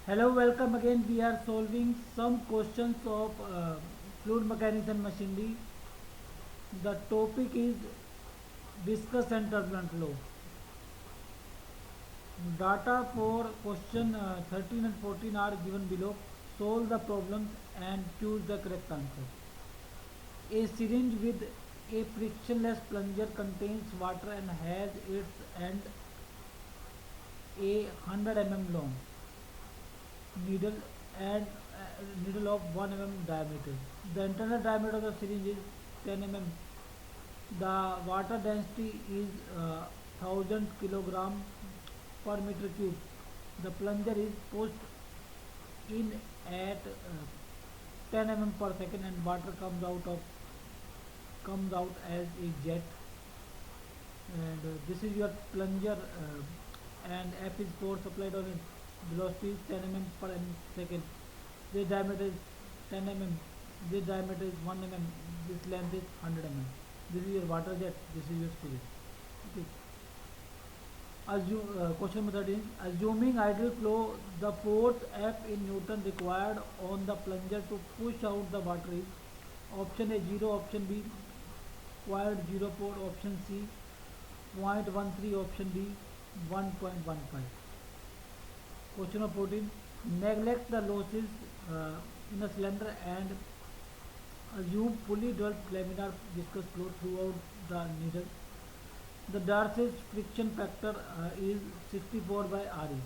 Hello, welcome again. We are solving some questions of fluid mechanics and machinery. The topic is viscous and turbulent flow. Data for question 13 and 14 are given below. Solve the problems and choose the correct answer. A syringe with a frictionless plunger contains water and has its end a 100 mm long needle and needle of 1 mm diameter. The internal diameter of the syringe is 10 mm. The water density is 1000 kilogram per meter cube. The plunger is pushed in at 10 mm per second and water comes out as a jet. And this is your plunger and F is force applied on it. Velocity is 10 mm per second. This diameter is 10 mm. This diameter is 1 mm. This length is 100 mm. This is your water jet. This is your spirit. Okay. Question number 13. Assuming ideal flow, the force F in Newton required on the plunger to push out the water is option A 0, option B 0.04, option C 0.13, option D 1.15. Question number 14. Neglect the losses in a cylinder and assume fully developed laminar viscous flow throughout the needle. The Darcy's friction factor is 64 by Re,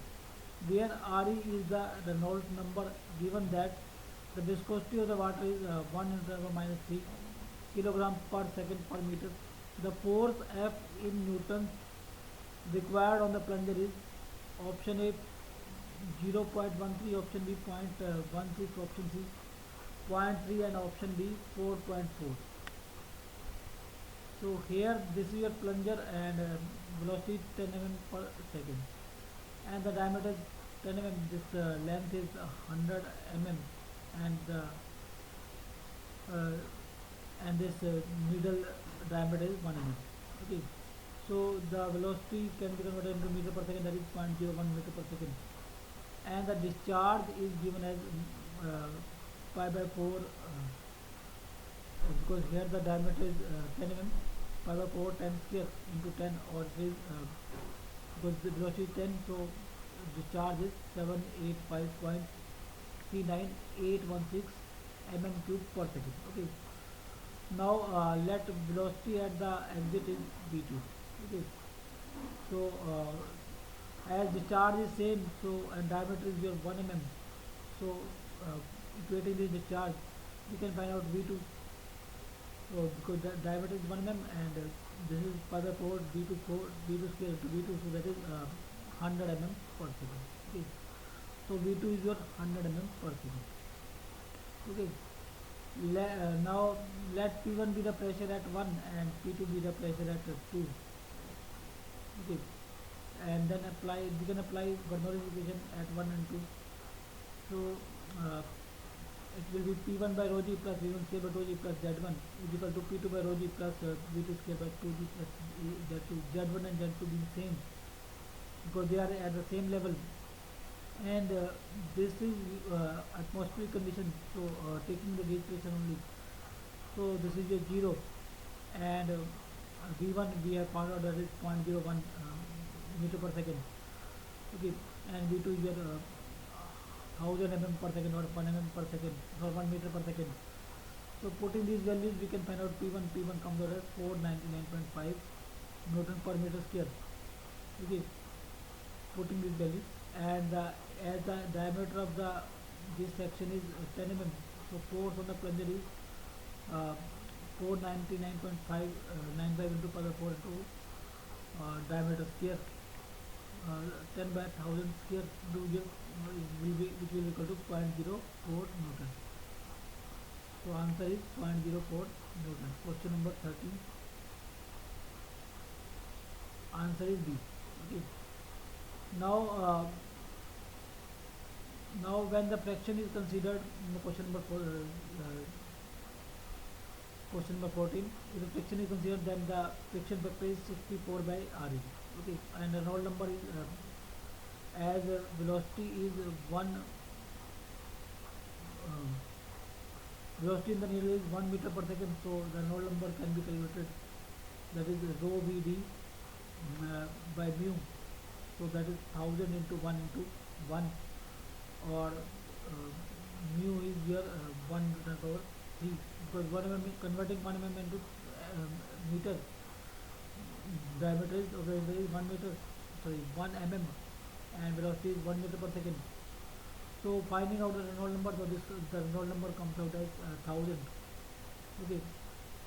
where Re is the Reynolds number, given that the viscosity of the water is 1 × 10⁻³ kilogram per second per meter. The force F in Newtons required on the plunger is option A 0.13, option B 0.16, option C 0.3 and option D 4.4. So here this is your plunger and velocity 10 mm per second and the diameter is 10 mm. This length is 100 mm and this needle diameter is 1 mm. Okay, so the velocity can be converted into meter per second, that is 0.01 meter per second, and the discharge is given as pi by 4 because here the diameter is 10 mm. Pi by 4 10 square into 10, or it is because the velocity is 10, so discharge is 785.39816 mm cube per second. Okay, now let velocity at the exit is v2. Okay, so as discharge is same, so and diameter is your 1 mm, so equating the discharge we can find out v2. So because the diameter is 1 mm and this is pi by 4 v2 square into v2, so that is 100 mm per second. Okay, so v2 is your 100 mm per second. Okay, now let P1 be the pressure at 1 and P2 be the pressure at 2. Okay, and then we can apply Bernoulli's equation at 1 and 2. So it will be P1 by rho g plus V1 square by 2g plus Z1 is equal to P2 by rho g plus V2 square by 2g plus Z2. Z1 and Z2 being same because they are at the same level, and this is atmospheric condition, so taking the gauge pressure only, so this is your 0, and V1 we have found out that is 0.01 meter per second. Okay, and V2 is your 1000 mm per second or 1 mm per second or 1 meter per second. So putting these values we can find out P1 comes out as 499.5 Newton per meter square. Okay, putting these values, and as the diameter of this section is 10 mm, so force on the plunger is 499.595 into pi by 4 into diameter square, 10 by 1000 square which will be equal to 0.04 Newton. So answer is 0.04 Newton. Question number 13. Answer is B. Okay. Now when the fraction is considered in the question number 14, if the friction is considered, then the friction factor is 64 by Re. Okay, and the Reynolds number is as as velocity is um, velocity in the needle is 1 meter per second, so the Reynolds number can be calculated, that is rho vd by mu, so that is 1000 into 1 into 1, or mu is here 1 to the power 3, because 1 mm converting 1 mm into meter, diameter is, okay, is 1 meter, sorry 1 mm, and velocity is 1 meter per second. So finding out the Reynolds number, so this the Reynolds number comes out as 1000. Okay,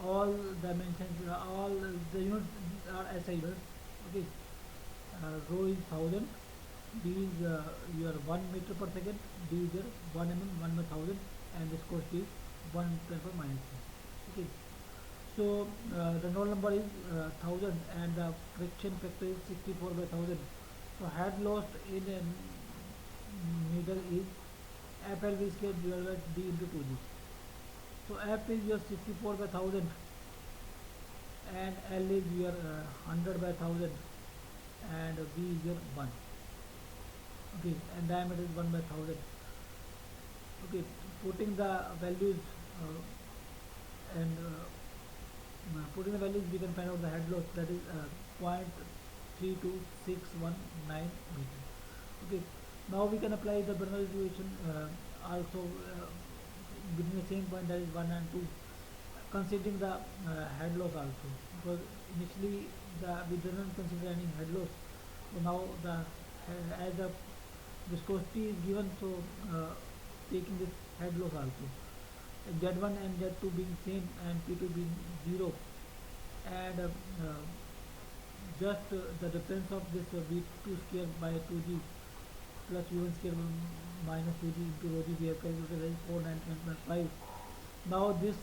all dimensions, all the units are SI units. Okay, rho is 1000, d is your 1 meter per second, d is your 1 mm, 1 by 1000, and viscosity is 1 10 power minus 3. Okay, so the Reynolds number is 1000, and the friction factor is 64 by 1000. So head loss in a needle is FLV square divided by d into 2g. So F is your 64 by 1000, and L is your 100 by 1000, and V is your 1. Okay, and diameter is 1 by 1000. Okay, putting the values and putting the values, we can find out the head loss, that is 0.32619 meter. Okay, now we can apply the Bernoulli equation also between the same point, that is 1 and 2, considering the head loss also, because initially we didn't consider any head loss. So now the as the viscosity is given, so taking this head loss also, and Z1 and Z2 being same and P2 being 0, and just the difference of this V2 square by 2g plus V1 square minus 2g into rho g, we have calculated as 497.5. Now this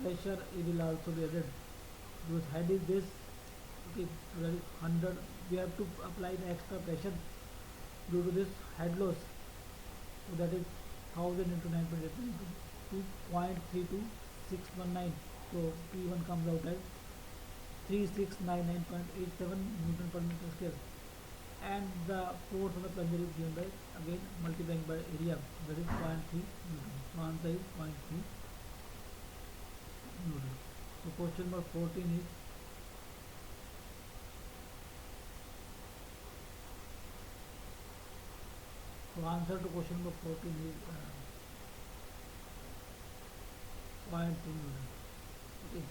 pressure, it will also be added, because head is this. Okay, so that is 100, we have to apply the extra pressure due to this head loss, so that is 1000 into 9.8 into 2.32619, so P1 comes out as 3699.87 Newton per meter square, and the force on the plunger is given by, again multiplying by area, that is 0.3 Newton. So answer is 0.3 Newton. So question number 14 is, so answer to question number 14 is 0.3 Newton. Okay.